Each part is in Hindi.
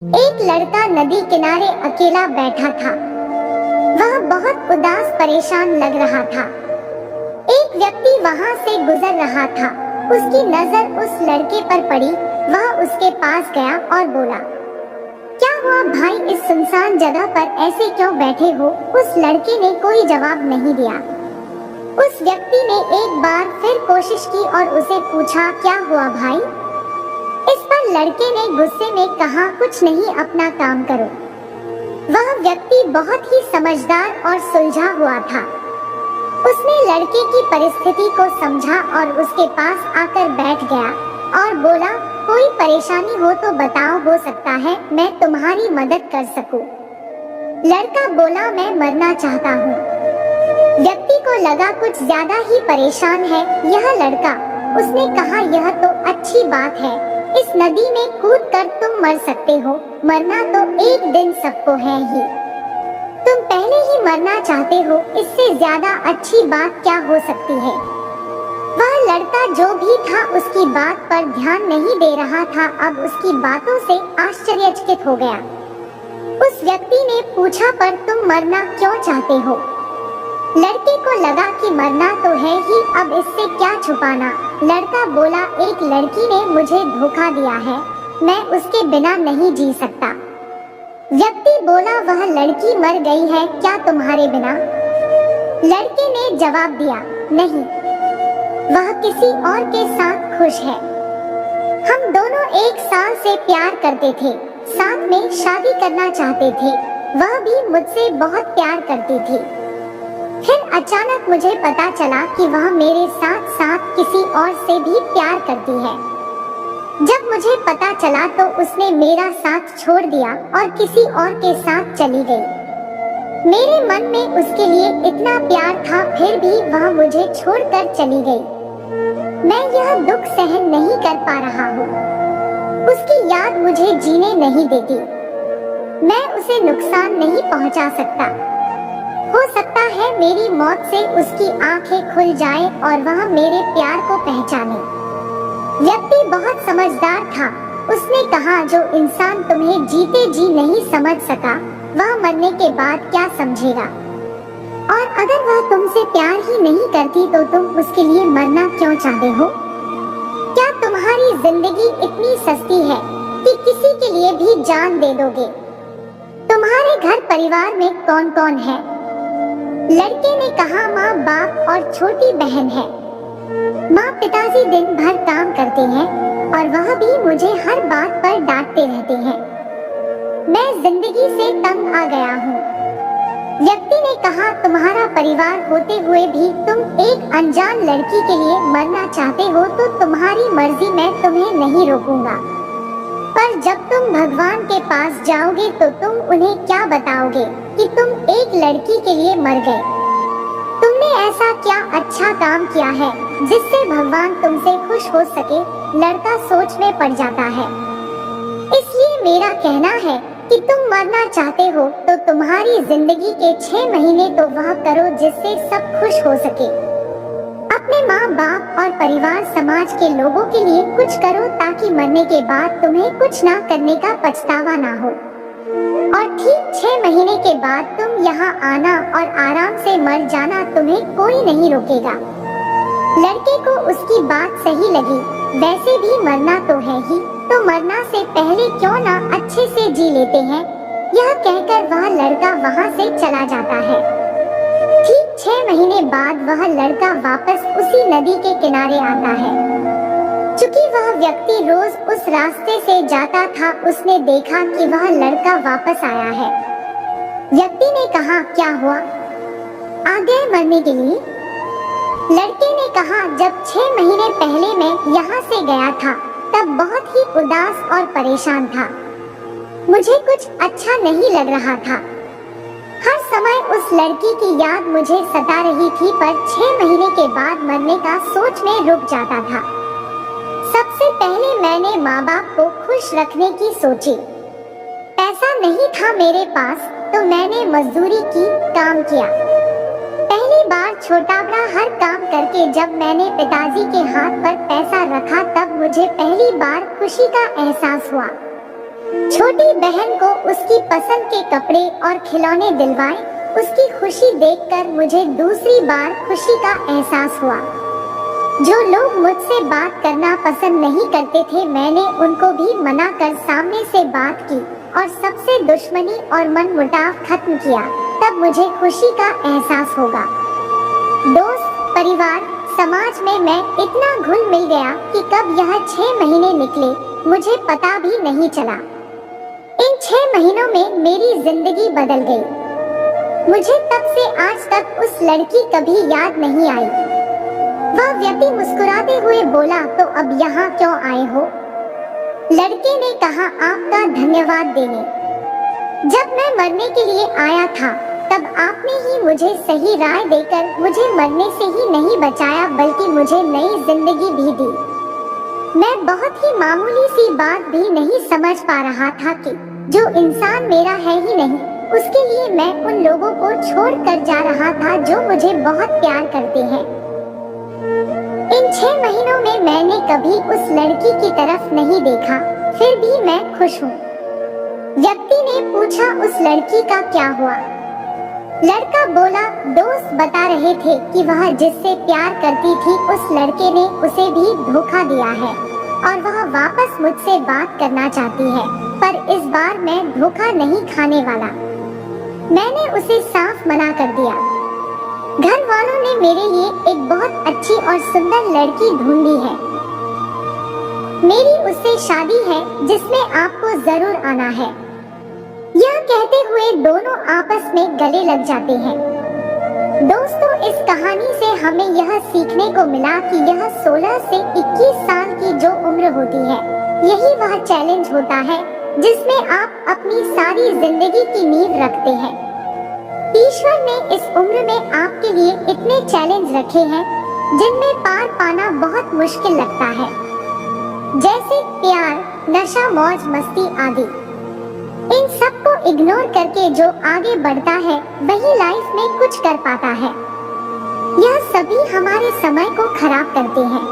एक लड़का नदी किनारे अकेला बैठा था। वह बहुत उदास परेशान लग रहा था। एक व्यक्ति वहां से गुजर रहा था। उसकी नजर उस लड़के पर पड़ी। वह उसके पास गया और बोला, क्या हुआ भाई, इस सुनसान जगह पर ऐसे क्यों बैठे हो? उस लड़के ने कोई जवाब नहीं दिया। उस व्यक्ति ने एक बार फिर कोशिश की और उसे पूछा, क्या हुआ भाई? इस पर लड़के ने गुस्से में कहा, कुछ नहीं, अपना काम करो। वह व्यक्ति बहुत ही समझदार और सुलझा हुआ था। उसने लड़के की परिस्थिति को समझा और उसके पास आकर बैठ गया और बोला, कोई परेशानी हो तो बताओ, हो सकता है मैं तुम्हारी मदद कर सकूं। लड़का बोला, मैं मरना चाहता हूँ। व्यक्ति को लगा कुछ ज्यादा ही परेशान है यह लड़का। उसने कहा, यह तो अच्छी बात है, इस नदी में कूदकर तुम मर सकते हो। मरना तो एक दिन सबको है ही। तुम पहले ही मरना चाहते हो, इससे ज्यादा अच्छी बात क्या हो सकती है? वह लड़का जो भी था उसकी बात पर ध्यान नहीं दे रहा था। अब उसकी बातों से आश्चर्यचकित हो गया। उस व्यक्ति ने पूछा, पर तुम मरना क्यों चाहते हो? लड़के को लगा कि मरना तो है ही, अब इससे क्या छुपाना। लड़का बोला, एक लड़की ने मुझे धोखा दिया है, मैं उसके बिना नहीं जी सकता। व्यक्ति बोला, वह लड़की मर गई है क्या तुम्हारे बिना? लड़के ने जवाब दिया, नहीं, वह किसी और के साथ खुश है। हम दोनों 1 साल से प्यार करते थे, साथ में शादी करना चाहते थे। वह भी मुझसे बहुत प्यार करती थी। फिर अचानक मुझे पता चला कि वह मेरे साथ साथ किसी और से भी प्यार करती है। जब मुझे पता चला तो उसने मेरा साथ छोड़ दिया और किसी और के साथ चली गई। मेरे मन में उसके लिए इतना प्यार था, फिर भी वह मुझे छोड़कर चली गई। मैं यह दुख सहन नहीं कर पा रहा हूँ। उसकी याद मुझे जीने नहीं देती। मैं उसे नुकसान नहीं पहुँचा सकता। हो सकता है मेरी मौत से उसकी आंखें खुल जाएं और वह मेरे प्यार को पहचाने। व्यक्ति बहुत समझदार था। उसने कहा, जो इंसान तुम्हें जीते जी नहीं समझ सका, वह मरने के बाद क्या समझेगा? और अगर वह तुमसे प्यार ही नहीं करती तो तुम उसके लिए मरना क्यों चाहते हो? क्या तुम्हारी जिंदगी इतनी सस्ती है कि किसी के लिए भी जान दे दोगे? तुम्हारे घर परिवार में कौन कौन है? लड़के ने कहा, माँ, बाप और छोटी बहन है। माँ पिताजी दिन भर काम करते हैं और वह भी मुझे हर बात पर डांटते रहते हैं। मैं जिंदगी से तंग आ गया हूँ। व्यक्ति ने कहा, तुम्हारा परिवार होते हुए भी तुम एक अनजान लड़की के लिए मरना चाहते हो तो तुम्हारी मर्जी, मैं तुम्हें नहीं रोकूंगा। पर जब तुम भगवान के पास जाओगे तो तुम उन्हें क्या बताओगे कि तुम एक लड़की के लिए मर गए? तुमने ऐसा क्या अच्छा काम किया है जिससे भगवान तुमसे खुश हो सके? लड़का सोच में पड़ जाता है। इसलिए मेरा कहना है कि तुम मरना चाहते हो तो तुम्हारी जिंदगी के 6 महीने तो वह करो जिससे सब खुश हो सके। अपने माँ बाप और परिवार समाज के लोगों के लिए कुछ करो ताकि मरने के बाद तुम्हें कुछ ना करने का पछतावा ना हो। और ठीक 6 महीने के बाद तुम यहाँ आना और आराम से मर जाना, तुम्हें कोई नहीं रोकेगा। लड़के को उसकी बात सही लगी। वैसे भी मरना तो है ही, तो मरना से पहले क्यों ना अच्छे से जी लेते हैं। यह कहकर वह लड़का वहाँ से चला जाता है। ठीक 6 महीने बाद वह लड़का वापस उसी नदी के किनारे आता है। चूंकि वह व्यक्ति रोज उस रास्ते से जाता था, उसने देखा कि वह लड़का वापस आया है। व्यक्ति ने कहा, क्या हुआ, आ गए मरने के लिए? लड़के ने कहा, जब 6 महीने पहले मैं यहाँ से गया था तब बहुत ही उदास और परेशान था। मुझे कुछ अच्छा नहीं लग रहा था। हर समय उस लड़की की याद मुझे सता रही थी, पर 6 महीने के बाद मरने का सोच में रुक जाता था। सबसे पहले मैंने माँ बाप को खुश रखने की सोची। पैसा नहीं था मेरे पास तो मैंने मजदूरी की, काम किया। पहली बार छोटा बड़ा हर काम करके जब मैंने पिताजी के हाथ पर पैसा रखा तब मुझे पहली बार खुशी का एहसास हुआ। छोटी बहन को उसकी पसंद के कपड़े और खिलौने दिलवाए। उसकी खुशी देखकर मुझे दूसरी बार खुशी का एहसास हुआ। जो लोग मुझसे बात करना पसंद नहीं करते थे, मैंने उनको भी मना कर सामने से बात की और सबसे दुश्मनी और मनमुटाव खत्म किया। तब मुझे खुशी का एहसास होगा। दोस्त, परिवार, समाज में मैं इतना घुल मिल गया कि कब यह 6 महीने निकले मुझे पता भी नहीं चला। इन 6 महीनों में मेरी जिंदगी बदल गई। मुझे तब से आज तक उस लड़की कभी याद नहीं आई। वह व्यक्ति मुस्कुराते हुए बोला, तो अब यहाँ क्यों आए हो? लड़के ने कहा, आपका धन्यवाद देने। जब मैं मरने के लिए आया था तब आपने ही मुझे सही राय देकर मुझे मरने से ही नहीं बचाया बल्कि मुझे नई जिंदगी भी दी। मैं बहुत ही मामूली सी बात भी नहीं समझ पा रहा था कि जो इंसान मेरा है ही नहीं, उसके लिए मैं उन लोगों को छोड़ कर जा रहा था जो मुझे बहुत प्यार करते हैं। इन 6 महीनों में मैंने कभी उस लड़की की तरफ नहीं देखा, फिर भी मैं खुश हूँ। व्यक्ति ने पूछा, उस लड़की का क्या हुआ? लड़का बोला, दोस्त बता रहे थे कि वह जिससे प्यार करती थी उस लड़के ने उसे भी धोखा दिया है और वह वापस मुझसे बात करना चाहती है, पर इस बार मैं धोखा नहीं खाने वाला। मैंने उसे साफ मना कर दिया। घर वालों ने मेरे लिए एक बहुत अच्छी और सुंदर लड़की ढूंढी है। मेरी उससे शादी है जिसमें आपको जरूर आना है। यह कहते हुए दोनों आपस में गले लग जाते हैं। दोस्तों, इस कहानी से हमें यह सीखने को मिला कि यह 16 से 21 साल की जो उम्र होती है, यही वह चैलेंज होता है जिसमें आप अपनी सारी जिंदगी की नींव रखते हैं। ईश्वर ने इस उम्र में आपके लिए इतने चैलेंज रखे हैं जिनमें पार पाना बहुत मुश्किल लगता है, जैसे प्यार, नशा, मौज मस्ती आदि। इन सब को इग्नोर करके जो आगे बढ़ता है वही लाइफ में कुछ कर पाता है। यह सभी हमारे समय को खराब करते हैं।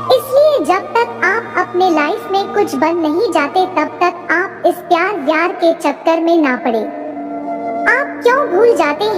इसलिए जब तक आप अपने लाइफ में कुछ बन नहीं जाते तब तक आप इस प्यार व्यार के चक्कर में ना पड़े। आप क्यों भूल जाते हैं